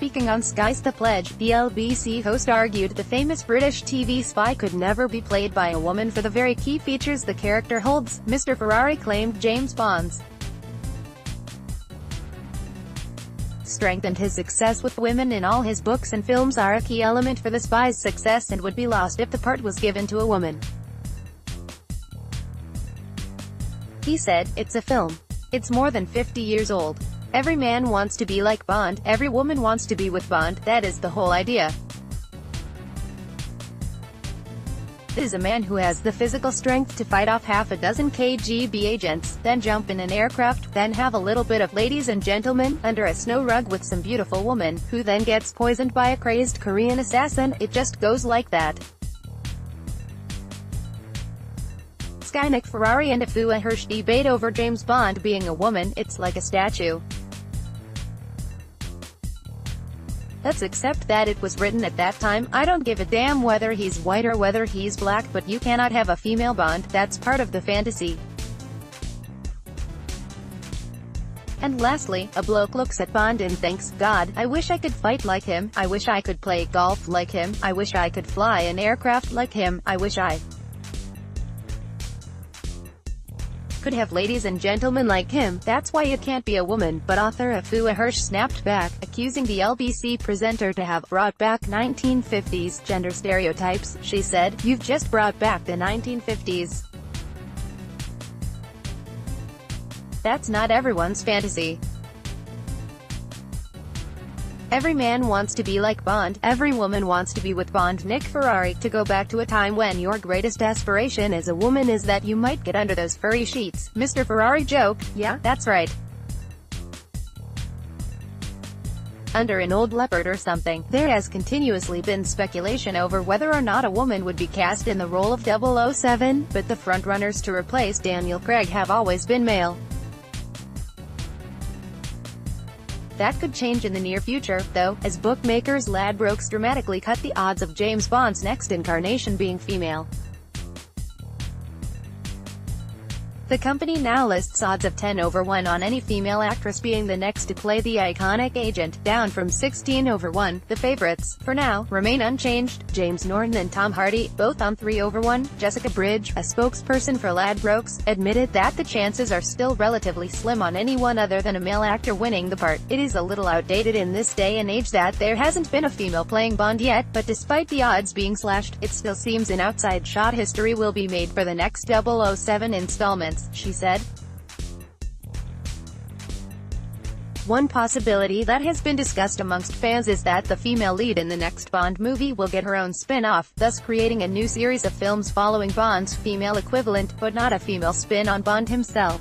Speaking on Sky's The Pledge, the LBC host argued the famous British TV spy could never be played by a woman for the very key features the character holds. Mr Ferrari claimed James Bond's strength and his success with women in all his books and films are a key element for the spy's success and would be lost if the part was given to a woman. He said, "It's a film. It's more than 50 years old. Every man wants to be like Bond, every woman wants to be with Bond, that is the whole idea. This is a man who has the physical strength to fight off half a dozen KGB agents, then jump in an aircraft, then have a little bit of ladies and gentlemen, under a snow rug with some beautiful woman, who then gets poisoned by a crazed Korean assassin. It just goes like that." Skynick Ferrari and Afua Hirsch debate over James Bond being a woman. "It's like a statue. Let's accept that it was written at that time. I don't give a damn whether he's white or whether he's black, but you cannot have a female Bond. That's part of the fantasy." And lastly, a bloke looks at Bond and thinks, "God, I wish I could fight like him. I wish I could play golf like him. I wish I could fly an aircraft like him. I wish I could have ladies and gentlemen like him. That's why it can't be a woman." But author Afua Hirsch snapped back, accusing the LBC presenter to have brought back 1950s gender stereotypes. She said, "You've just brought back the 1950s. That's not everyone's fantasy. Every man wants to be like Bond, every woman wants to be with Bond." Nick Ferrari, to go back to a time when your greatest aspiration as a woman is that you might get under those furry sheets. Mr Ferrari joked, "Yeah, that's right. Under an old leopard or something." There has continuously been speculation over whether or not a woman would be cast in the role of 007, but the frontrunners to replace Daniel Craig have always been male. That could change in the near future, though, as bookmakers Ladbrokes dramatically cut the odds of James Bond's next incarnation being female. The company now lists odds of 10/1 on any female actress being the next to play the iconic agent, down from 16/1. The favorites, for now, remain unchanged: James Norton and Tom Hardy, both on 3/1. Jessica Bridge, a spokesperson for Ladbrokes, admitted that the chances are still relatively slim on anyone other than a male actor winning the part. "It is a little outdated in this day and age that there hasn't been a female playing Bond yet, but despite the odds being slashed, it still seems an outside shot history will be made for the next 007 installments," she said. One possibility that has been discussed amongst fans is that the female lead in the next Bond movie will get her own spin-off, thus creating a new series of films following Bond's female equivalent, but not a female spin on Bond himself.